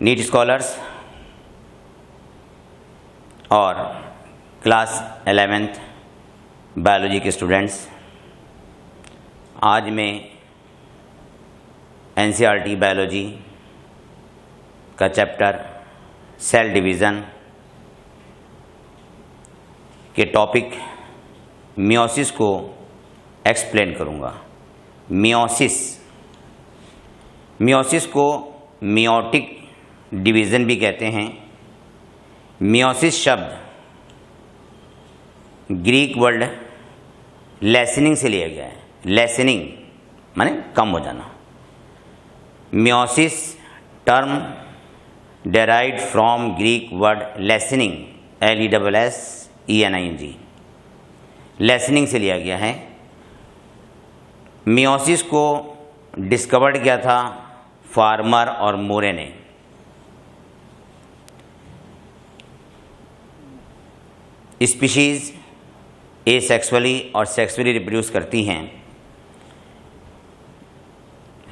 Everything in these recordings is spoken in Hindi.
नीट स्कॉलर्स और क्लास 11th बायोलॉजी के स्टूडेंट्स, आज मैं एनसीईआरटी बायोलॉजी का चैप्टर सेल डिवीज़न के टॉपिक मियोसिस को एक्सप्लेन करूँगा। मियोसिस को मियोटिक डिवीज़न भी कहते हैं। मियोसिस शब्द ग्रीक वर्ड लेसनिंग से लिया गया है। लेसनिंग माने कम हो जाना। Meiosis term derived from Greek word lessening, LESSENING, listening से लिया गया है। मियोसिस को डिस्कवर्ड किया था फार्मर और मोरे ने। स्पीशीज एसेक्सुअली और सेक्सुअली रिप्रोड्यूस करती हैं।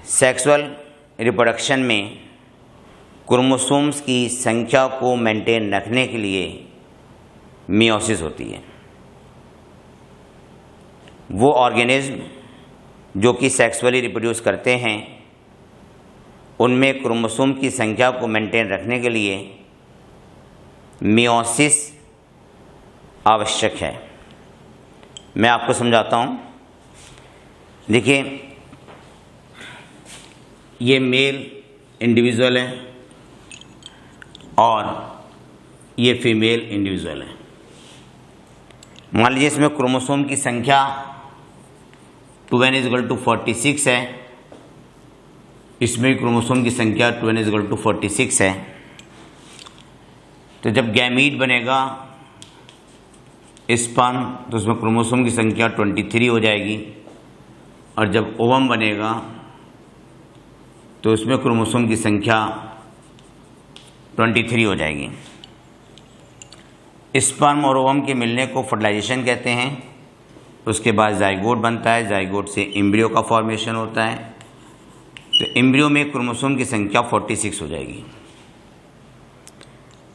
सेक्सुअल रिप्रोडक्शन में क्रोमोसोम्स की संख्या को मेंटेन रखने के लिए मियोसिस होती है। वो ऑर्गेनिज्म जो कि सेक्सुअली रिप्रोड्यूस करते हैं, उनमें क्रोमोसोम की संख्या को मेंटेन रखने के लिए मियोसिस आवश्यक है। मैं आपको समझाता हूँ। देखिए, ये मेल इंडिविजुअल है और ये फीमेल इंडिविजुअल है। मान लीजिए इसमें क्रोमोसोम की संख्या 2n=46 है। इसमें क्रोमोसोम की संख्या 2n=46 है। तो जब गैमीट बनेगा स्पर्म, तो उसमें क्रोमोसोम की संख्या 23 हो जाएगी, और जब ओवम बनेगा तो उसमें क्रोमोसोम की संख्या 23 हो जाएगी। स्पर्म और ओवम के मिलने को फर्टिलाइजेशन कहते हैं। उसके बाद जाइगोट बनता है। जाइगोट से एम्ब्रियो का फॉर्मेशन होता है। तो एम्ब्रियो में क्रोमोसोम की संख्या 46 हो जाएगी।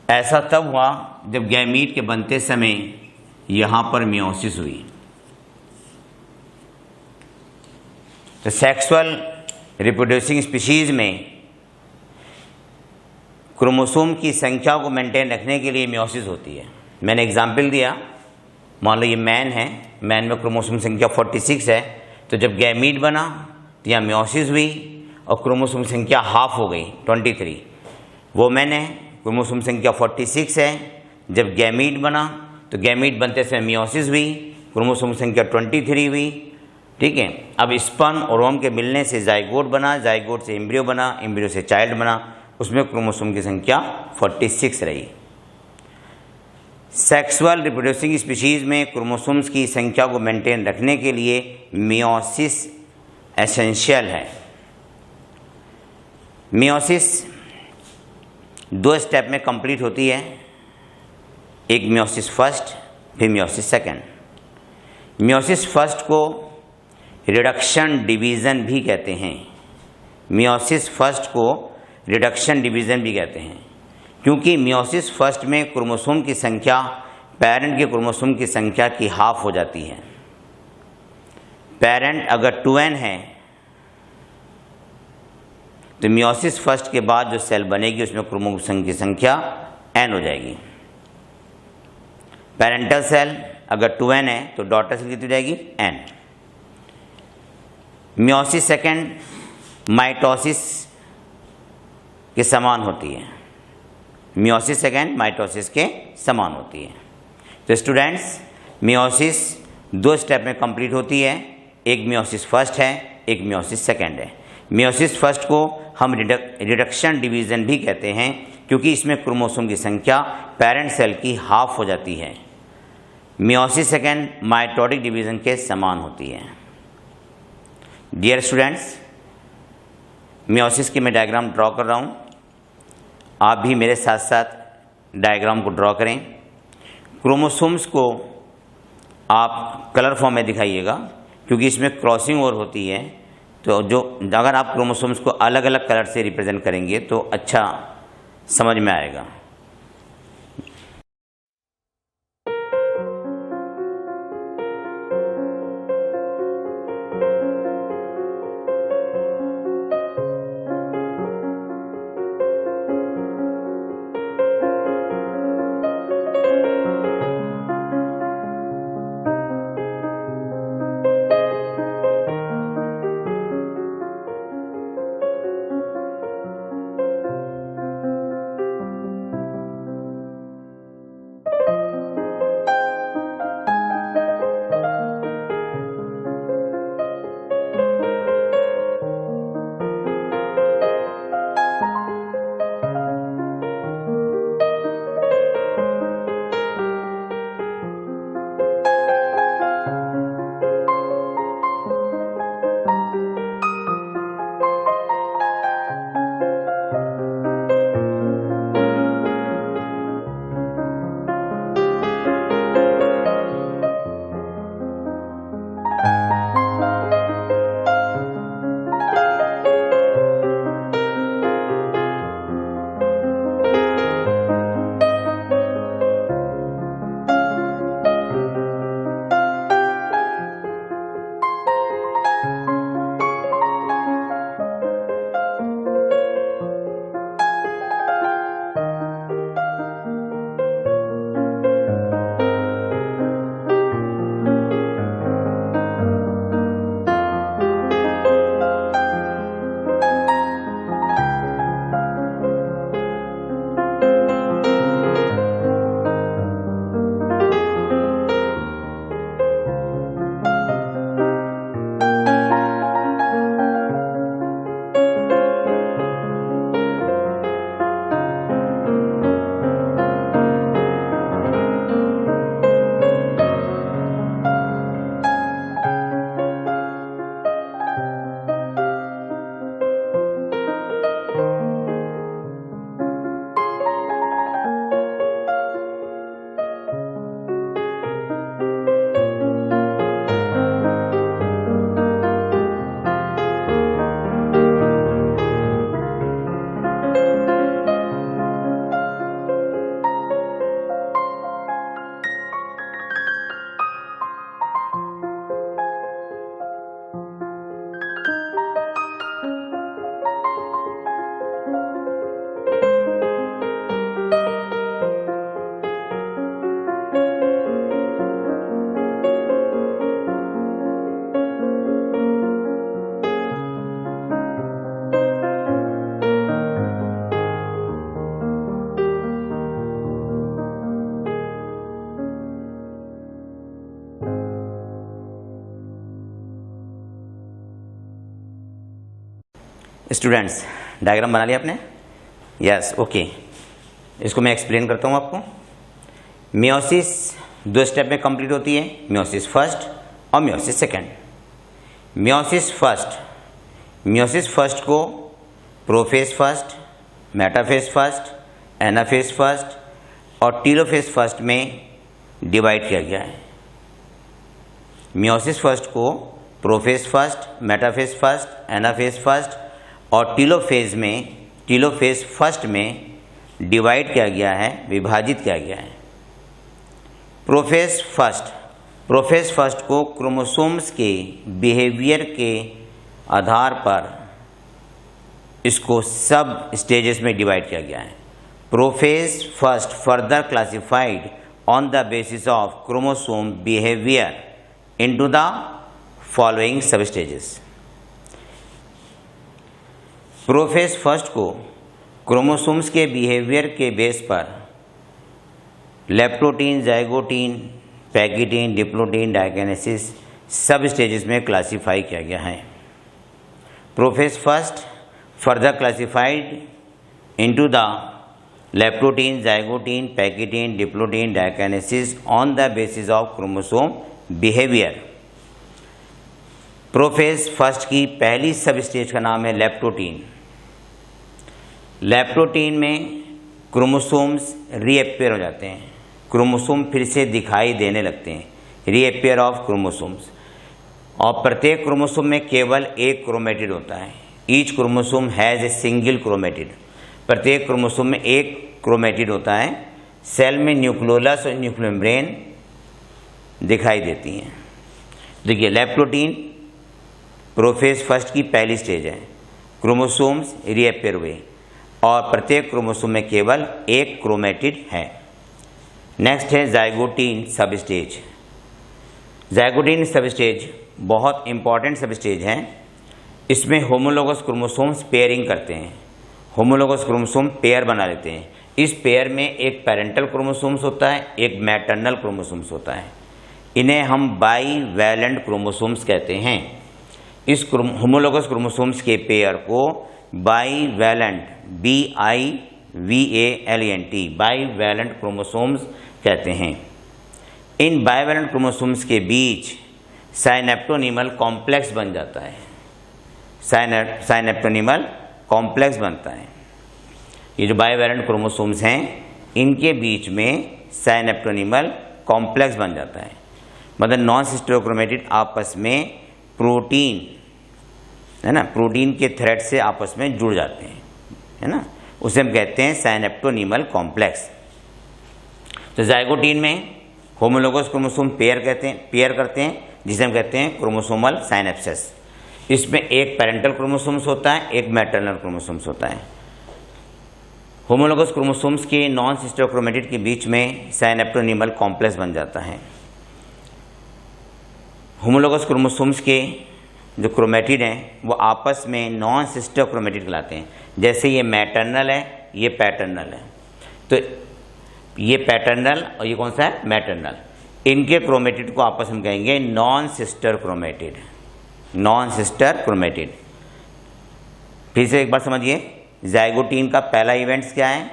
ऐसा तब हुआ जब गैमीट के बनते समय यहाँ पर मियोसिस हुई। तो सेक्सुअल रिप्रोड्यूसिंग स्पीशीज में क्रोमोसोम की संख्या को मेंटेन रखने के लिए मियोसिस होती है। मैंने एग्जाम्पल दिया, मान लो ये मैन है, मैन में क्रोमोसोम संख्या 46 है। तो जब गैमीट बना तो यहाँ मियोसिस हुई और क्रोमोसोम संख्या हाफ हो गई, 23। वो मैन है, क्रोमोसोम संख्या 46 है। जब गैमीट बना तो गैमीट बनते समय मियोसिस हुई, क्रोमोसोम संख्या 23 हुई। ठीक है। अब स्पर्म और ओवम के मिलने से जाइगोट बना, जाइगोट से एम्ब्रियो बना, एम्ब्रियो से चाइल्ड बना, उसमें क्रोमोसोम की संख्या 46 रही। सेक्सुअल रिप्रोड्यूसिंग स्पीशीज में क्रोमोसोम्स की संख्या को मेंटेन रखने के लिए मियोसिस एसेंशियल है। मियोसिस 2 स्टेप में कंप्लीट होती है। एक मियोसिस फर्स्ट, फिर मियोसिस सेकेंड। मियोसिस फर्स्ट को रिडक्शन डिवीज़न भी कहते हैं। मियोसिस फर्स्ट को रिडक्शन डिवीज़न भी कहते हैं, क्योंकि मियोसिस फर्स्ट में क्रोमोसोम की संख्या पेरेंट के क्रोमोसोम की संख्या की हाफ हो जाती है। पेरेंट अगर 2n है तो मियोसिस फर्स्ट के बाद जो सेल बनेगी उसमें क्रोमोसोम की संख्या n हो जाएगी। पेरेंटल सेल अगर 2n है तो डॉटर सेल कितनी हो जाएगी? n। मियोसिस सेकेंड माइटोसिस के समान होती है। मियोसिस सेकेंड माइटोसिस के समान होती है। तो स्टूडेंट्स, मियोसिस 2 स्टेप में कंप्लीट होती है। एक मियोसिस फर्स्ट है, एक मियोसिस सेकेंड है। मियोसिस फर्स्ट को हम रिडक्शन डिवीज़न भी कहते हैं, क्योंकि इसमें क्रोमोसोम की संख्या पेरेंट सेल की हाफ हो जाती है। मियोसिस सेकेंड माइटोटिक डिवीज़न के समान होती है। डियर स्टूडेंट्स, मियोसिस की मैं डायग्राम ड्रॉ कर रहा हूँ। आप भी मेरे साथ साथ डायग्राम को ड्रॉ करें। क्रोमोसोम्स को आप कलर फॉर्म में दिखाइएगा, क्योंकि इसमें क्रॉसिंग ओवर होती है। तो अगर आप क्रोमोसोम्स को अलग अलग कलर से रिप्रेजेंट करेंगे तो अच्छा समझ में आएगा। स्टूडेंट्स, डायग्राम बना लिया आपने? Yes, okay. इसको मैं एक्सप्लेन करता हूँ आपको। मियोसिस 2 स्टेप में कंप्लीट होती है, मियोसिस फर्स्ट और मियोसिस सेकेंड। मियोसिस फर्स्ट को prophase first, metaphase first, anaphase first और टीलोफेज फर्स्ट में डिवाइड किया गया है। मियोसिस फर्स्ट को prophase first, metaphase first, anaphase first और टीलोफेज फर्स्ट में डिवाइड किया गया है, विभाजित किया गया है। प्रोफेज फर्स्ट को क्रोमोसोम्स के बिहेवियर के आधार पर इसको सब स्टेजेस में डिवाइड किया गया है। Prophase first further classified on the basis of chromosome behaviour into the following sub stages. Prophase first को क्रोमोसोम्स के बिहेवियर के बेस पर leptotene, zygotene, pachytene, diplotene, diakinesis sub stages में क्लासीफाई किया गया है। Prophase first further classified into the leptotene, zygotene, pachytene, diplotene, diakinesis on the basis of chromosome behaviour. Prophase first की पहली सब स्टेज का नाम है लेप्टोटीन। लेप्टोटीन में क्रोमोसोम्स रीअपियर हो जाते हैं, क्रोमोसोम फिर से दिखाई देने लगते हैं, रीअपियर ऑफ क्रोमोसोम्स। और प्रत्येक क्रोमोसोम में केवल एक क्रोमेटिड होता है। Each chromosome has a single chromatid. प्रत्येक क्रोमोसोम में एक क्रोमेटिड होता है। सेल में न्यूक्लियोलस और न्यूक्लियर मेम्ब्रेन दिखाई देती हैं। देखिए लैप्टोप्रोटीन प्रोफेज फर्स्ट की पहली स्टेज है, क्रोमोसोम्स रीअपेयर हुए और प्रत्येक क्रोमोसोम में केवल एक क्रोमेटिड है। नेक्स्ट है जाइगोटीन सब स्टेज। जाइगोटीन सब स्टेज बहुत इंपॉर्टेंट सब स्टेज है। इसमें होमोलोगस क्रोमोसोम्स पेयरिंग करते हैं, होमोलोगस क्रोमोसोम पेयर बना लेते हैं। इस पेयर में एक पेरेंटल क्रोमोसोम्स होता है, एक मैटरनल क्रोमोसोम्स होता है। इन्हें हम बाईवैलेंट क्रोमोसोम्स कहते हैं। इस होमोलोगस क्रोमोसोम्स के पेयर को बाईवैलेंट BIVALENT बाईवैलेंट क्रोमोसोम्स कहते हैं। इन बाईवैलेंट क्रोमोसोम्स के बीच साइनेप्टोनीमल कॉम्प्लेक्स बन जाता है, साइनेप्टोनीमल कॉम्प्लेक्स बनता है। ये जो बाईवैलेंट क्रोमोसोम्स हैं इनके बीच में साइनेप्टोनीमल कॉम्प्लेक्स बन जाता है, मतलब नॉन सिस्टर क्रोमेटिड आपस में प्रोटीन है ना, प्रोटीन के थ्रेड से आपस में जुड़ जाते हैं, है ना, उसे हम कहते हैं साइनेप्टोनीमल कॉम्प्लेक्स। तो जाइगोटीन में होमोलोगस क्रोमोसोम पेयर करते हैं जिसे हम कहते हैं क्रोमोसोमल साइनेप्सिस। इसमें एक पेरेंटल क्रोमोसोम्स होता है, एक मैटरनल क्रोमोसोम्स होता है। होमोलोगस क्रोमोसोम्स के नॉन सिस्टर क्रोमेटिड के बीच में साइनेप्टोनीमल कॉम्प्लेक्स बन जाता है। होमोलोगस क्रोमोसोम्स के जो क्रोमेटिड हैं वो आपस में नॉन सिस्टर क्रोमेटिड कहलाते हैं। जैसे ये मैटरनल है, ये पैटर्नल है, तो ये पैटर्नल और ये कौन सा है, मैटरनल। इनके क्रोमेटिड को आपस में कहेंगे non sister chromatid, non sister chromatid. फिर से एक बार समझिए, जाइगोटीन का पहला इवेंट्स क्या है?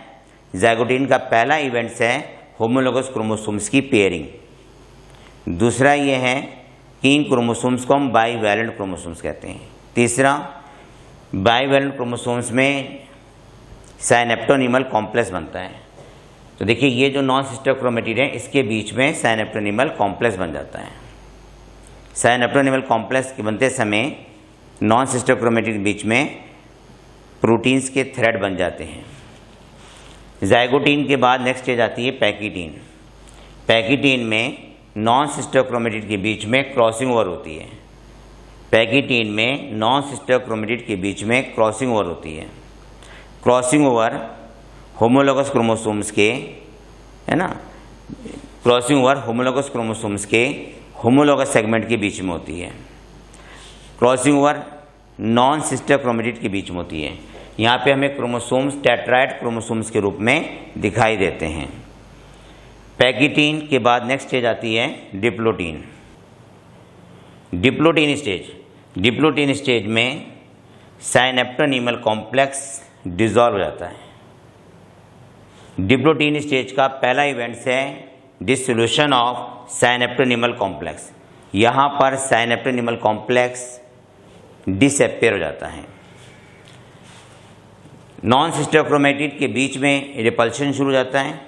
जाइगोटीन का पहला इवेंट्स है होमोलोगस क्रोमोसोम्स की पेयरिंग। दूसरा ये है कि इन क्रोमोसोम्स को हम बाईवैलेंट क्रोमोसोम्स कहते हैं। तीसरा, बाईवैलेंट क्रोमोसोम्स में साइनेप्टोनीमल कॉम्प्लेक्स बनता है। तो देखिए ये जो नॉन सिस्टर क्रोमेटिड है इसके बीच में साइनेप्टोनीमल कॉम्प्लेक्स बन जाता है। साइनेप्टोनीमल कॉम्प्लेक्स के बनते समय नॉन सिस्टर क्रोमेटिड के बीच में प्रोटीन्स के थ्रेड बन जाते हैं। जाइगोटीन के बाद नेक्स्ट स्टेज आती है पैकिटीन। पैकिटीन में नॉन सिस्टर क्रोमेटिड के बीच में क्रॉसिंग ओवर होती है। पैकिटीन में नॉन सिस्टर क्रोमेटिड के बीच में क्रॉसिंग ओवर होती है। क्रॉसिंग ओवर होमोलोगस क्रोमोसोम्स के, है ना, क्रॉसिंग ओवर होमोलोगस क्रोमोसोम्स के होमोलोगस सेगमेंट के बीच में होती है। Crossing over non sister chromatid के बीच में होती है। यहाँ पे हमें क्रोमोसोम्स टेट्राइड क्रोमोसोम्स के रूप में दिखाई देते हैं। पैकिटीन के बाद नेक्स्ट स्टेज आती है डिप्लोटीन। डिप्लोटीन स्टेज में साइनेप्टोनीमल कॉम्प्लेक्स डिसॉल्व हो जाता है। डिप्लोटीन स्टेज का पहला इवेंट्स है डिसोल्यूशन ऑफ साइनेप्टोनीमल कॉम्प्लेक्स। यहाँ पर साइनेप्टोनीमल कॉम्प्लेक्स डिसअपेयर हो जाता है। नॉन सिस्टर क्रोमेटिड के बीच में रिपल्शन शुरू हो जाता है।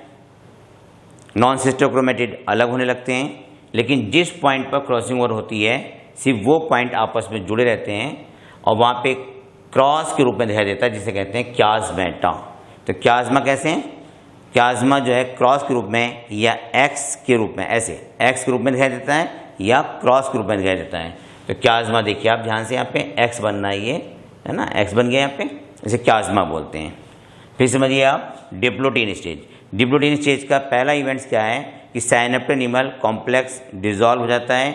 नॉन सिस्टर क्रोमेटिड अलग होने लगते हैं, लेकिन जिस पॉइंट पर क्रॉसिंग ओवर होती है सिर्फ वो पॉइंट आपस में जुड़े रहते हैं और वहाँ पे क्रॉस के रूप में दिखाई देता है जिसे कहते हैं क्याज़्मेटा। तो क्याज़्मा कैसे हैं? क्याज़्मा जो है क्रॉस के रूप में या एक्स के रूप में, ऐसे एक्स के रूप में दिखाई देता है या क्रॉस के रूप में दिखाई देता है। तो क्याज़्मा देखिए आप ध्यान से, यहाँ पे एक्स बनना है, ये है ना, एक्स बन गया यहाँ पे, इसे क्याज़्मा बोलते हैं। फिर समझिए आप डिप्लोटीन स्टेज। डिप्लोटीन स्टेज का पहला इवेंट्स क्या है कि साइनेप्टोनीमल कॉम्प्लेक्स डिसॉल्व हो जाता है।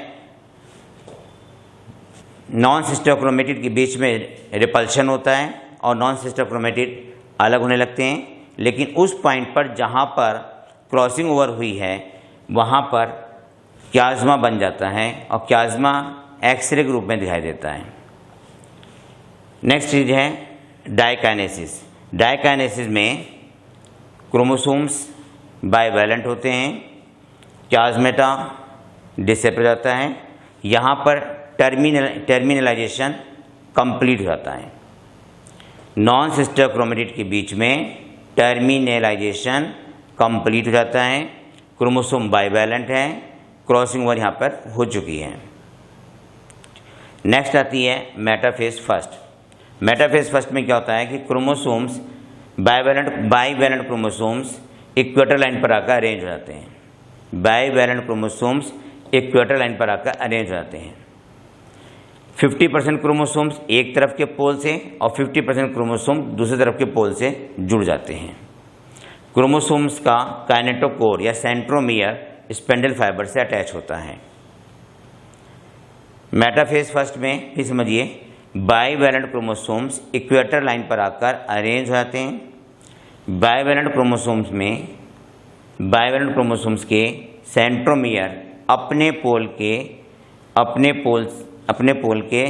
नॉन सिस्टर क्रोमेटिड के बीच में रिपल्शन होता है और नॉन सिस्टर क्रोमेटिड अलग होने लगते हैं, लेकिन उस पॉइंट पर जहाँ पर क्रॉसिंग ओवर हुई है वहाँ पर क्याज़्मा बन जाता है और क्याज़्मा एक्सरे के रूप में दिखाई देता है। नेक्स्ट चीज़ है डाइकाइनेसिस। डाइकाइनेसिस में क्रोमोसोम्स बाईवैलेंट होते हैं, क्याज़मेटा डिसअपेयर हो जाता है। यहाँ पर टर्मिनलाइजेशन कंप्लीट हो जाता है। नॉन सिस्टर क्रोमेटिड के बीच में टर्मिनलाइजेशन कंप्लीट हो जाता है। क्रोमोसोम बाईवैलेंट है, क्रॉसिंग ओवर यहाँ पर हो चुकी है। नेक्स्ट आती है मेटाफेज फर्स्ट। मेटाफेज फर्स्ट में क्या होता है कि chromosomes bivalent chromosomes equator line पर आकर अरेंज हो जाते हैं। बाईवैलेंट क्रोमोसोम्स इक्वेटर लाइन पर आकर अरेंज हो जाते हैं। 50% क्रोमोसोम्स एक तरफ के पोल से और 50% क्रोमोसोम दूसरी तरफ के पोल से जुड़ जाते हैं। क्रोमोसोम्स का काइनेटोकोर या सेंट्रोमियर स्पेंडल फाइबर से अटैच होता है। मेटाफेज फर्स्ट में भी समझिए, बाईवैलेंट क्रोमोसोम्स इक्वेटर लाइन पर आकर अरेंज हो जाते हैं। बाईवैलेंट क्रोमोसोम्स के सेंट्रोमियर अपने पोल के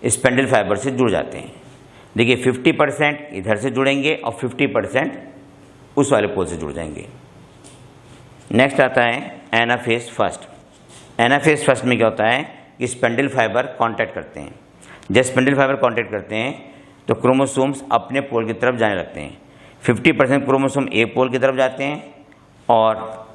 स्पेंडल फाइबर से जुड़ जाते हैं। देखिए 50% इधर से जुड़ेंगे और 50% उस वाले पोल से जुड़ जाएंगे। नेक्स्ट आता है एनाफेज फर्स्ट। एनाफेज फर्स्ट में क्या होता है कि स्पेंडल फाइबर कांटेक्ट करते हैं। जब स्पेंडल फाइबर कांटेक्ट करते हैं तो क्रोमोसोम्स अपने पोल की तरफ जाने लगते हैं। 50% क्रोमोसोम एक पोल की तरफ जाते हैं और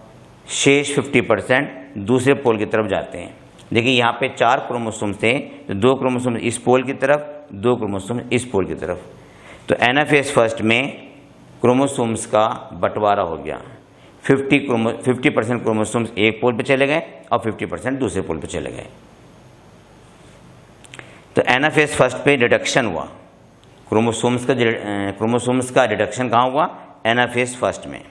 शेष 50% दूसरे पोल की तरफ जाते हैं। देखिए यहाँ पे 4 क्रोमोसोम थे, तो 2 क्रोमोसोम इस पोल की तरफ, 2 क्रोमोसोम इस पोल की तरफ। तो एनाफेज फर्स्ट में क्रोमोसोम्स का बंटवारा हो गया। 50% क्रोमोसोम्स एक पोल पे चले गए और 50% दूसरे पोल पे चले गए। तो एनाफेज फर्स्ट पे रिडक्शन हुआ। क्रोमोसोम्स का रिडक्शन कहाँ हुआ? एनाफेज फर्स्ट में।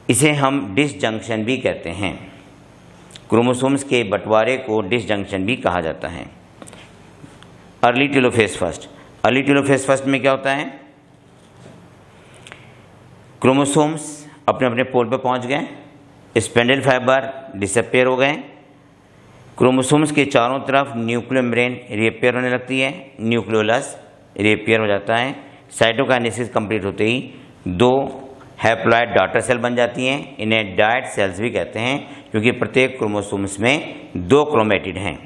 इसे हम डिसजंक्शन भी कहते हैं। क्रोमोसोम्स के बंटवारे को डिसजंक्शन भी कहा जाता है। Early telophase first. Early telophase first में क्या होता है? क्रोमोसोम्स अपने अपने पोल पर पहुंच गए, स्पेंडल फाइबर डिसअपियर हो गए, क्रोमोसोम्स के चारों तरफ न्यूक्लियर मेम्ब्रेन रीअपियर होने लगती है, न्यूक्लियोलस रीअपियर हो जाता है। साइटोकाइनेसिस कंप्लीट होते ही 2 हैप्लॉइड डॉटर सेल बन जाती हैं। इन्हें डायड सेल्स भी कहते हैं क्योंकि प्रत्येक क्रोमोसोम्स में 2 क्रोमेटिड हैं।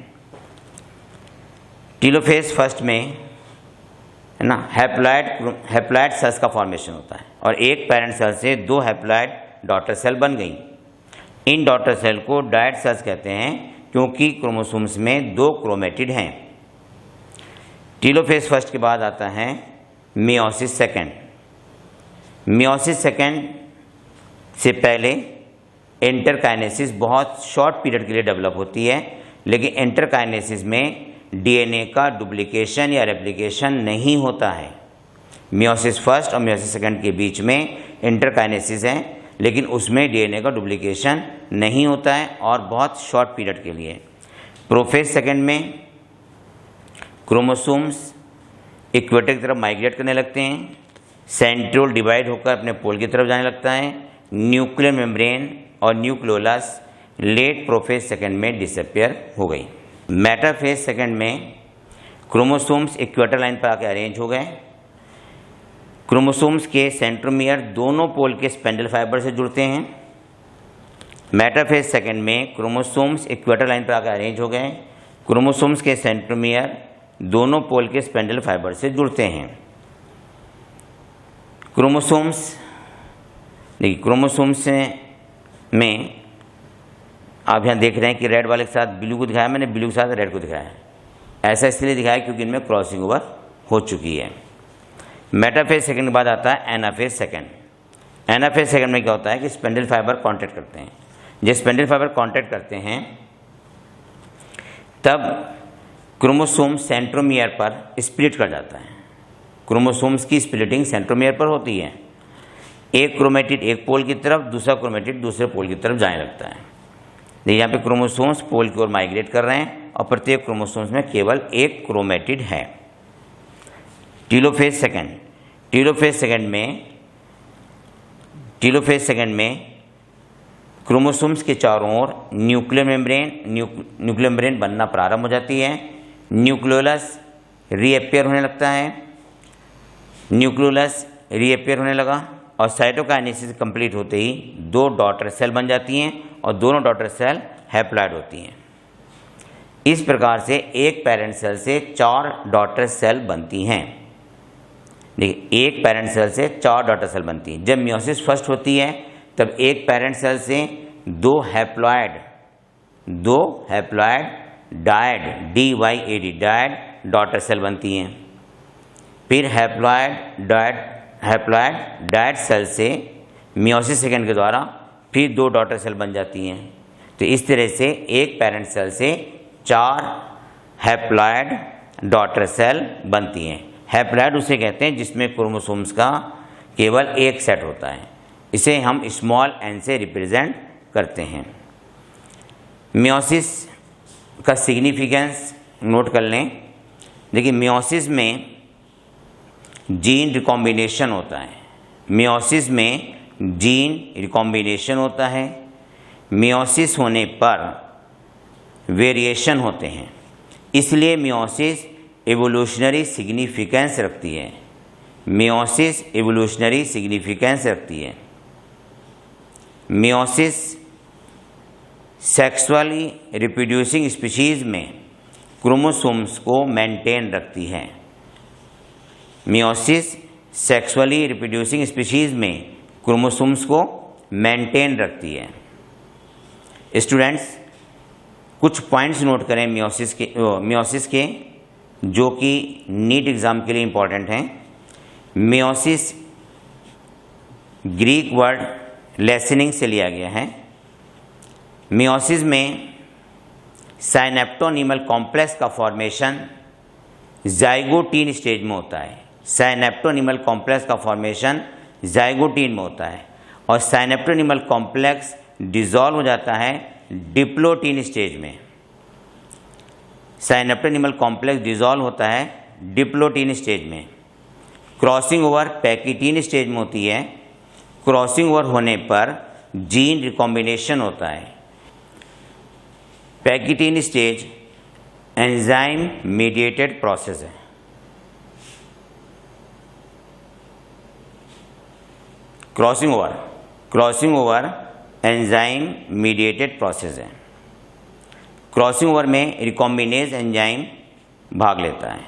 टेलोफेज फर्स्ट में है ना हैप्लॉइड सेल्स का फॉर्मेशन होता है और एक पेरेंट सेल से 2 हैप्लॉइड डॉटर सेल बन गई। इन डॉटर सेल को डायड सेल्स कहते हैं क्योंकि क्रोमोसोम्स में 2 क्रोमेटिड हैं। टेलोफेज फर्स्ट के बाद आता है मियोसिस सेकेंड। मियोसिस सेकेंड से पहले इंटरकाइनेसिस बहुत शॉर्ट पीरियड के लिए डेवलप होती है, लेकिन इंटरकाइनेसिस में डीएनए का डुप्लीकेशन या रेप्लिकेशन नहीं होता है। मियोसिस फर्स्ट और मियोसिस सेकेंड के बीच में इंटरकाइनेसिस है, लेकिन उसमें डीएनए का डुप्लीकेशन नहीं होता है और बहुत शॉर्ट पीरियड के लिए। प्रोफेज सेकेंड में क्रोमोसोम्स इक्वेटर की तरफ माइग्रेट करने लगते हैं, सेंट्रियोल डिवाइड होकर अपने पोल की तरफ जाने लगता है, न्यूक्लियर मेम्ब्रेन और न्यूक्लियोलस लेट प्रोफेज सेकेंड में डिसअपियर हो गई। मेटाफेज सेकेंड में क्रोमोसोम्स इक्वेटर लाइन पर आकर अरेंज हो गए। क्रोमोसोम्स के सेंट्रोमियर दोनों पोल के स्पेंडल फाइबर से जुड़ते हैं। मेटाफेज सेकेंड में क्रोमोसोम्स इक्वेटर लाइन पर आकर अरेंज हो गए। क्रोमोसोम्स के सेंट्रोमियर दोनों पोल के स्पेंडल फाइबर से जुड़ते हैं। क्रोमोसोम्स में आप यहाँ देख रहे हैं कि रेड वाले के साथ ब्लू को दिखाया, मैंने ब्लू के साथ रेड को दिखाया है। ऐसा इसलिए दिखाया क्योंकि इनमें क्रॉसिंग ओवर हो चुकी है। मेटाफेज सेकेंड के बाद आता है एनाफेज सेकेंड। एनाफेज सेकेंड में क्या होता है कि स्पेंडल फाइबर कांटेक्ट करते हैं। जब स्पेंडल फाइबर कांटेक्ट करते हैं तब क्रोमोसोम सेंट्रोमियर पर स्प्लिट कर जाता है। क्रोमोसोम्स की स्प्लिटिंग सेंट्रोमियर पर होती है। एक क्रोमेटिड एक पोल की तरफ, दूसरा क्रोमेटिड दूसरे पोल की तरफ जाने लगता है। देखिए यहाँ पे क्रोमोसोम्स पोल की ओर माइग्रेट कर रहे हैं और प्रत्येक क्रोमोसोम्स में केवल एक क्रोमेटिड है। टेलोफेज सेकेंड में क्रोमोसोम्स के चारों ओर न्यूक्लियर मेम्ब्रेन बनना प्रारंभ हो जाती है। न्यूक्लियोलस रीअपियर होने लगता है। न्यूक्लियोलस रीअपियर होने लगा और साइटोकाइनेसिस कंप्लीट होते ही 2 डॉटर सेल बन जाती हैं और दोनों डॉटर सेल हैप्लॉइड होती हैं। इस प्रकार से एक पेरेंट सेल से 4 डॉटर सेल बनती हैं। देखिए एक पेरेंट सेल से 4 डॉटर सेल बनती हैं। जब मियोसिस फर्स्ट होती है तब एक पेरेंट सेल से 2 haploid dyad DYAD dyad daughter cell बनती हैं। फिर हैप्लॉयड डॉट सेल से मियोसिस सेकेंड के द्वारा फिर 2 डॉटर सेल बन जाती हैं। तो इस तरह से एक पेरेंट सेल से 4 हैप्लॉयड डॉटर सेल बनती हैं। हैप्लॉयड उसे कहते हैं जिसमें क्रोमोसोम्स का केवल एक सेट होता है। इसे हम स्मॉल n से रिप्रेजेंट करते हैं। मियोसिस का सिग्निफिकेंस नोट कर लें। देखिए, मियोसिस में जीन रिकॉम्बिनेशन होता है। मियोसिस में जीन रिकॉम्बिनेशन होता है। मियोसिस होने पर वेरिएशन होते हैं, इसलिए मियोसिस एवोल्यूशनरी सिग्निफिकेंस रखती है। मियोसिस एवोल्यूशनरी सिग्निफिकेंस रखती है। मियोसिस सेक्सुअली रिप्रोड्यूसिंग स्पीशीज़ में क्रोमोसोम्स को मेंटेन रखती है। मियोसिस सेक्सुअली रिप्रोड्यूसिंग स्पीशीज़ में क्रोमोसोम्स को मेंटेन रखती है। स्टूडेंट्स, कुछ पॉइंट्स नोट करें मियोसिस के जो कि नीट एग्ज़ाम के लिए इम्पॉर्टेंट हैं। मियोसिस ग्रीक वर्ड लेसनिंग से लिया गया है। मियोसिस में साइनेप्टोनिमल कॉम्प्लेक्स का फॉर्मेशन जाइगोटीन स्टेज में होता है। साइनेप्टोनिमल कॉम्प्लेक्स का फॉर्मेशन जाइगोटीन में होता है और साइनेप्टोनिमल कॉम्प्लेक्स डिसॉल्व हो जाता है डिप्लोटीन स्टेज में। साइनेप्टोनिमल कॉम्प्लेक्स डिसॉल्व होता है डिप्लोटीन स्टेज में। क्रॉसिंग ओवर पैकिटीन स्टेज में होती है। क्रॉसिंग ओवर होने पर जीन रिकॉम्बिनेशन होता है। पैकिटीन स्टेज एंजाइम मीडिएटेड प्रोसेस है। Crossing over enzyme mediated process है। क्रॉसिंग ओवर में रिकॉम्बिनेज एंजाइम भाग लेता है,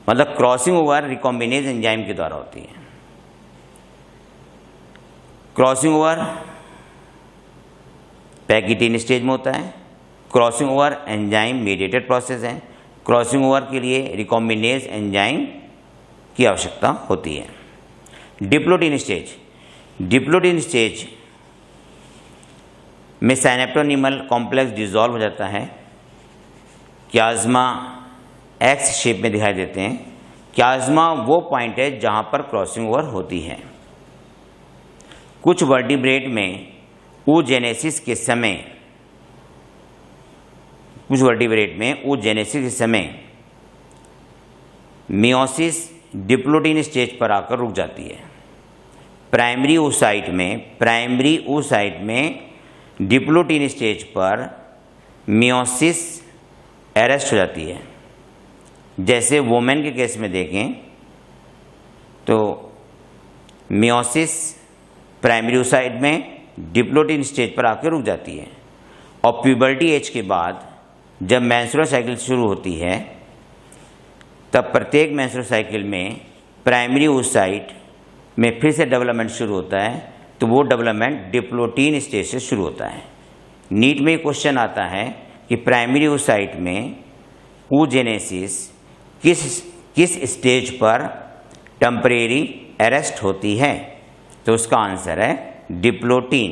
मतलब क्रॉसिंग ओवर रिकॉम्बिनेज एंजाइम के द्वारा होती है। क्रॉसिंग ओवर पैकिटीन स्टेज में होता है। Crossing over enzyme mediated process है। क्रॉसिंग ओवर के लिए रिकॉम्बिनेज एंजाइम की आवश्यकता होती है। डिप्लोटीन स्टेज में साइनेप्टोनिमल कॉम्प्लेक्स डिसॉल्व हो जाता है। क्याज्मा एक्स शेप में दिखाई देते हैं। क्याज्मा वो पॉइंट है जहां पर क्रॉसिंग ओवर होती है। कुछ वर्टिब्रेट में oogenesis के समय मियोसिस डिप्लोटीन स्टेज पर आकर रुक जाती है। प्राइमरी oocyte में डिप्लोटीन स्टेज पर मियोसिस अरेस्ट हो जाती है। जैसे वोमेन के केस में देखें तो मियोसिस प्राइमरी oocyte में डिप्लोटीन स्टेज पर आकर रुक जाती है और प्यूबर्टी एज के बाद जब मेंस्ट्रुअल साइकिल शुरू होती है तब प्रत्येक मेंस्ट्रुअल साइकिल में प्राइमरी oocyte में फिर से डेवलपमेंट शुरू होता है, तो वो डेवलपमेंट डिप्लोटीन स्टेज से शुरू होता है। नीट में क्वेश्चन आता है कि प्राइमरी oocyte में oogenesis किस स्टेज पर टेम्परेरी अरेस्ट होती है, तो उसका आंसर है डिप्लोटीन।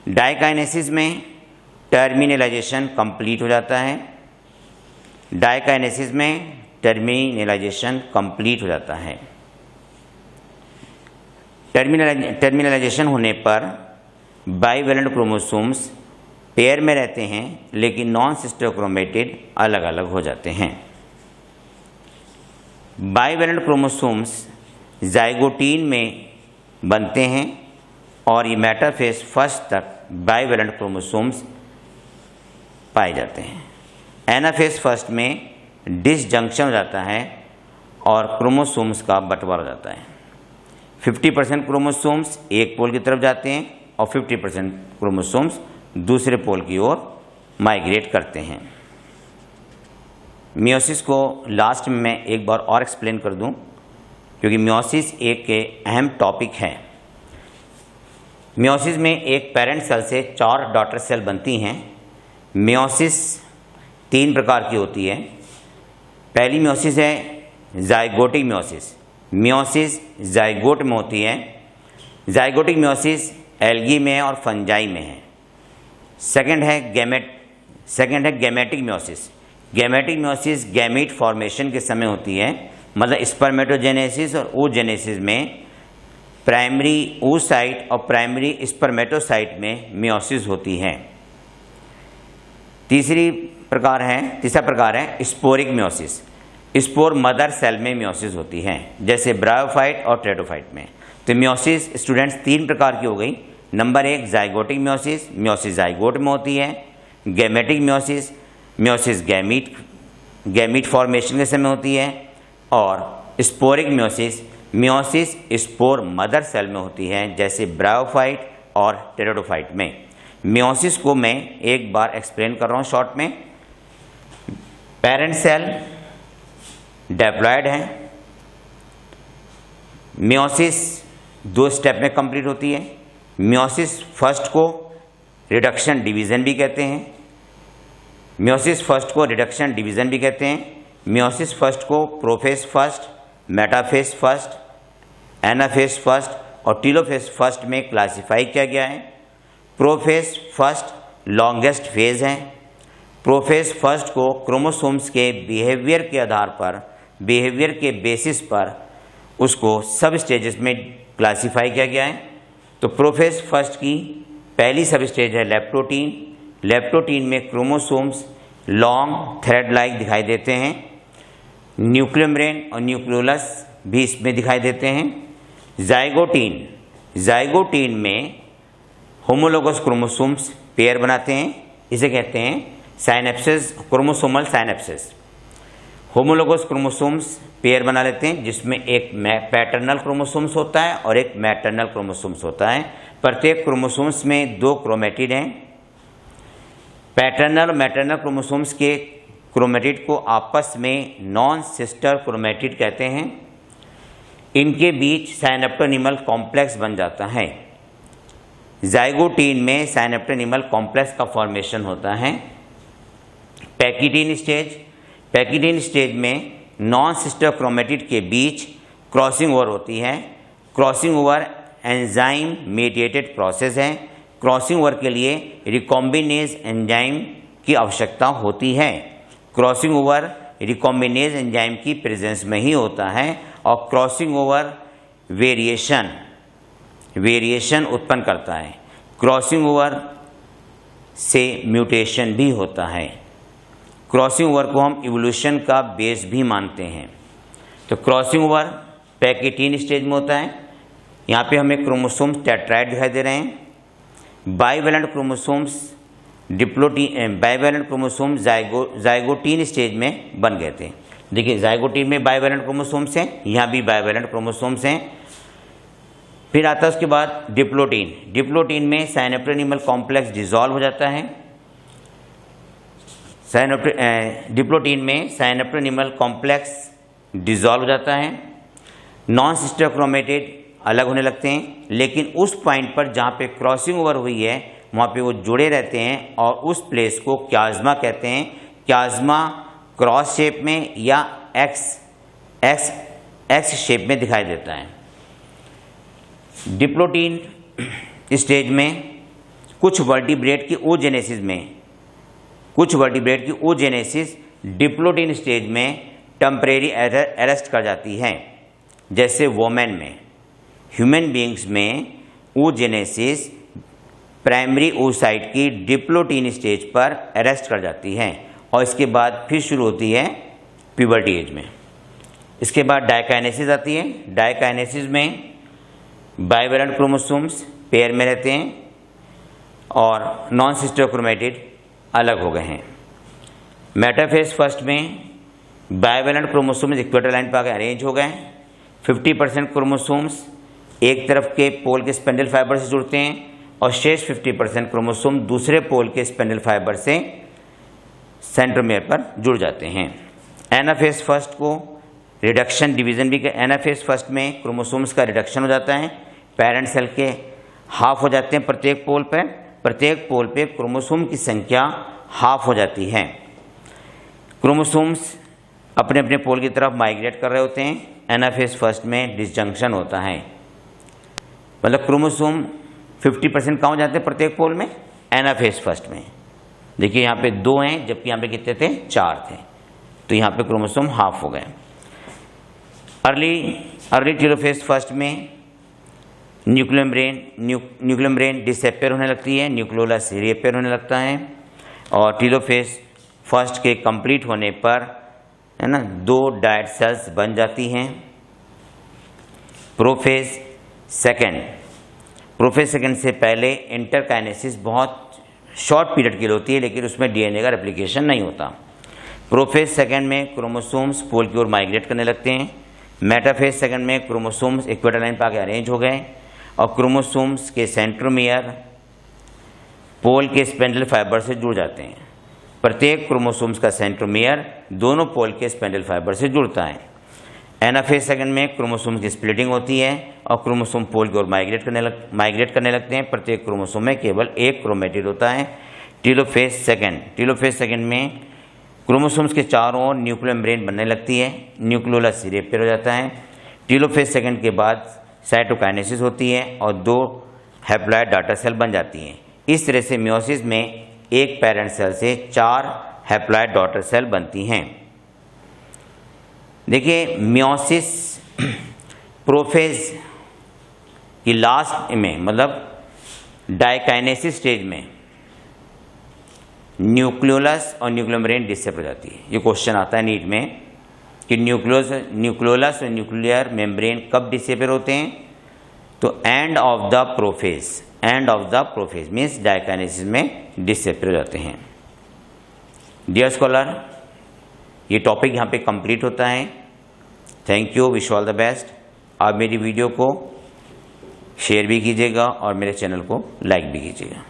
डाइकाइनेसिस में टर्मिनलाइजेशन कंप्लीट हो जाता है। टर्मिनलाइजेशन होने पर बाइवेलेंट क्रोमोसोम्स पेयर में रहते हैं लेकिन नॉन सिस्टर क्रोमेटिड अलग अलग हो जाते हैं। बाइवेलेंट क्रोमोसोम्स जाइगोटीन में बनते हैं और ये मेटाफेज फर्स्ट तक बाइवेलेंट क्रोमोसोम्स पाए जाते हैं। एनाफेज फर्स्ट में डिसजंक्शन हो जाता है और क्रोमोसोम्स का बंटवारा हो जाता है। 50% क्रोमोसोम्स एक पोल की तरफ जाते हैं और 50% क्रोमोसोम्स दूसरे पोल की ओर माइग्रेट करते हैं। मियोसिस को लास्ट में मैं एक बार और एक्सप्लेन कर दूं, क्योंकि मियोसिस एक के अहम टॉपिक है। मियोसिस में एक पेरेंट सेल से 4 डॉटर सेल बनती हैं। मियोसिस 3 प्रकार की होती है। पहली मियोसिस है जाइगोटिक मियोसिस, मियोसिस जाइगोट में होती है। जाइगोटिक मियोसिस एल्गी में और फंजाई में है। सेकंड है gametic meiosis. Gametic meiosis gamete formation के समय होती है, मतलब स्पर्मेटोजेनेसिस और oogenesis में प्राइमरी oocyte और प्राइमरी स्पर्मेटोसाइट में मियोसिस होती है। तीसरा प्रकार है sporic meiosis. Spore mother cell में मियोसिस होती है, जैसे ब्रायोफाइट और टेरोफाइट में। तो मियोसिस स्टूडेंट्स 3 प्रकार की हो गई। Number 1 zygotic meiosis, meiosis zygote में होती है। Gametic meiosis, meiosis gamete formation के समय होती है। और sporic meiosis, meiosis spore mother cell में होती है, जैसे ब्रायोफाइट और टेरिडोफाइट में। मियोसिस को मैं एक बार एक्सप्लेन कर रहा हूँ शॉर्ट में। पेरेंट सेल डिप्लॉयड है। मियोसिस 2 स्टेप में कंप्लीट होती है। मियोसिस फर्स्ट को रिडक्शन डिवीजन भी कहते हैं। मियोसिस फर्स्ट को रिडक्शन डिवीजन भी कहते हैं। मियोसिस फर्स्ट को prophase first, metaphase first, anaphase first और टीलोफेज फर्स्ट में क्लासिफाई किया गया है। प्रोफेज फर्स्ट लॉन्गेस्ट फेज है। प्रोफेज फर्स्ट को क्रोमोसोम्स के बिहेवियर के आधार पर, बिहेवियर के बेसिस पर उसको सब स्टेजेस में क्लासिफाई किया गया है। तो प्रोफेज फर्स्ट की पहली सब स्टेज है लेप्टोटीन। लेप्टोटीन में क्रोमोसोम्स लॉन्ग थ्रेड लाइक दिखाई देते हैं। न्यूक्लियोमेम्ब्रेन और न्यूक्लियोलस भी इसमें दिखाई देते हैं। जाइगोटीन, जाइगोटीन में होमोलोगस क्रोमोसोम्स पेयर बनाते हैं, इसे कहते हैं synapsis, chromosomal synapsis. Homologous chromosomes pair बना लेते हैं, जिसमें एक पैटर्नल क्रोमोसोम्स होता है और एक मैटरनल क्रोमोसोम्स होता है। प्रत्येक क्रोमोसोम्स में 2 क्रोमेटिड हैं। पैटर्नल और मैटरनल क्रोमोसोम्स के क्रोमेटिड को आपस में नॉन सिस्टर क्रोमेटिड कहते हैं। इनके बीच साइनेप्टोनिमल कॉम्प्लेक्स बन जाता है। जाइगोटीन में साइनेप्टोनिमल कॉम्प्लेक्स का फॉर्मेशन होता है। पैकिटीन स्टेज, पैकिटीन स्टेज में नॉन सिस्टर क्रोमेटिड के बीच क्रॉसिंग ओवर होती है। Crossing over enzyme mediated process है। क्रॉसिंग ओवर के लिए रिकॉम्बिनेज एंजाइम की आवश्यकता होती है। क्रॉसिंग ओवर रिकॉम्बिनेज एंजाइम की प्रेजेंस में ही होता है। और क्रॉसिंग ओवर वेरिएशन उत्पन्न करता है। क्रॉसिंग ओवर से म्यूटेशन भी होता है। क्रॉसिंग ओवर को हम इवोल्यूशन का बेस भी मानते हैं। तो क्रॉसिंग ओवर पैकिटीन स्टेज में होता है। यहाँ पे हमें क्रोमोसोम्स टेट्राइड दिखाई दे रहे हैं। Bivalent chromosomes bivalent chromosome zygotene stage में बन गए थे। देखिए जाइगोटीन में बाइवेलेंट क्रोमोसोम्स हैं, यहाँ भी बाइवेलेंट क्रोमोसोम्स हैं। फिर आता है उसके बाद डिप्लोटीन। डिप्लोटीन में साइनेप्टोनिमल कॉम्प्लेक्स डिसॉल्व हो जाता है। डिप्लोटीन में साइनेप्टोनिमल कॉम्प्लेक्स डिसॉल्व हो जाता है। नॉन सिस्टर क्रोमेटिड अलग होने लगते हैं, लेकिन उस पॉइंट पर जहाँ पे क्रॉसिंग ओवर हुई है वहाँ पे वो जुड़े रहते हैं और उस प्लेस को क्याज्मा कहते हैं। क्याज्मा क्रॉस शेप में या एक्स शेप में दिखाई देता है। डिप्लोटीन स्टेज में कुछ वर्टिब्रेट की oogenesis डिप्लोटीन स्टेज में टेम्परेरी अरेस्ट कर जाती है। जैसे वोमेन में, ह्यूमन बीइंग्स में oogenesis प्राइमरी oocyte की डिप्लोटीन स्टेज पर अरेस्ट कर जाती है और इसके बाद फिर शुरू होती है प्यूबर्टी एज में। इसके बाद डायकाइनेसिस आती है। डायकाइनेसिस में बाइवेलेंट क्रोमोसोम्स पेयर में रहते हैं और नॉन सिस्टर क्रोमेटिड अलग हो गए हैं। मेटाफेज फर्स्ट में बाइवेलेंट क्रोमोसोम्स इक्वेटर लाइन पर आगे अरेंज हो गए। 50% क्रोमोसोम्स एक तरफ के पोल के स्पेंडल फाइबर से जुड़ते हैं और शेष 50% क्रोमोसोम दूसरे पोल के स्पेंडल फाइबर से सेंट्रोमेयर पर जुड़ जाते हैं। एनाफेज फर्स्ट को रिडक्शन डिवीजन भी एनाफेज फर्स्ट में क्रोमोसोम्स का रिडक्शन हो जाता है। पेरेंट सेल के हाफ हो जाते हैं प्रत्येक पोल पर। प्रत्येक पोल पे क्रोमोसोम की संख्या हाफ हो जाती है। क्रोमोसोम्स अपने अपने पोल की तरफ माइग्रेट कर रहे होते हैं। एनाफेज फर्स्ट में डिसजंक्शन होता है, मतलब क्रोमोसोम 50% कहाँ हो जाते हैं प्रत्येक पोल में? एनाफेज फर्स्ट में। देखिए यहाँ पे 2 हैं, जबकि यहाँ पे कितने थे? 4 थे, तो यहाँ पे क्रोमोसोम हाफ हो गए। अर्ली टेलोफेज फर्स्ट में न्यूक्लियर मेम्ब्रेन डिसअपियर होने लगती है, न्यूक्लियोलस रीअपियर होने लगता है, और टेलोफेज फर्स्ट के कंप्लीट होने पर है ना 2 डायड सेल्स बन जाती हैं। प्रोफेज सेकेंड से पहले इंटरकाइनेसिस बहुत शॉर्ट पीरियड के लिए होती है, लेकिन उसमें डीएनए का रेप्लिकेशन नहीं होता। प्रोफेज सेकेंड में क्रोमोसोम्स पोल की ओर माइग्रेट करने लगते हैं। मेटाफेज सेकेंड में क्रोमोसोम्स इक्वेटर लाइन पर आके अरेंज हो गए और क्रोमोसोम्स के सेंट्रोमियर पोल के स्पेंडल फाइबर से जुड़ जाते हैं। प्रत्येक क्रोमोसोम्स का सेंट्रोमियर दोनों पोल के स्पेंडल फाइबर से जुड़ता है। एनाफेज सेकेंड में क्रोमोसोम की स्प्लिटिंग होती है और क्रोमोसोम पोल की ओर माइग्रेट करने लगते हैं। प्रत्येक क्रोमोसोम में केवल एक क्रोमेटिड होता है। टेलोफेज सेकेंड में क्रोमोसोम्स के चारों ओर न्यूक्लियर मेम्ब्रेन बनने लगती है, न्यूक्लियोलस रीअपियर हो जाता है। टेलोफेज सेकेंड के बाद साइटोकाइनेसिस होती है और 2 हैप्लॉइड डॉटर सेल बन जाती हैं। इस तरह से मियोसिस में एक पेरेंट सेल से 4 हैप्लॉइड डॉटर सेल बनती हैं। देखिए मियोसिस प्रोफेज की लास्ट में, मतलब डाइकाइनेसिस स्टेज में न्यूक्लियोलस और न्यूक्लियर मेम्ब्रेन डिसअपियर हो जाती है। ये क्वेश्चन आता है नीट में कि न्यूक्लियोलस और न्यूक्लियर मेम्ब्रेन कब डिसअपियर होते हैं? तो end of the prophase means diakinesis में डिसअपियर हो जाते हैं। डियर स्कॉलर, ये टॉपिक यहाँ पे कंप्लीट होता है। Thank you, wish all the best. आप मेरी वीडियो को शेयर भी कीजिएगा और मेरे चैनल को लाइक भी कीजिएगा।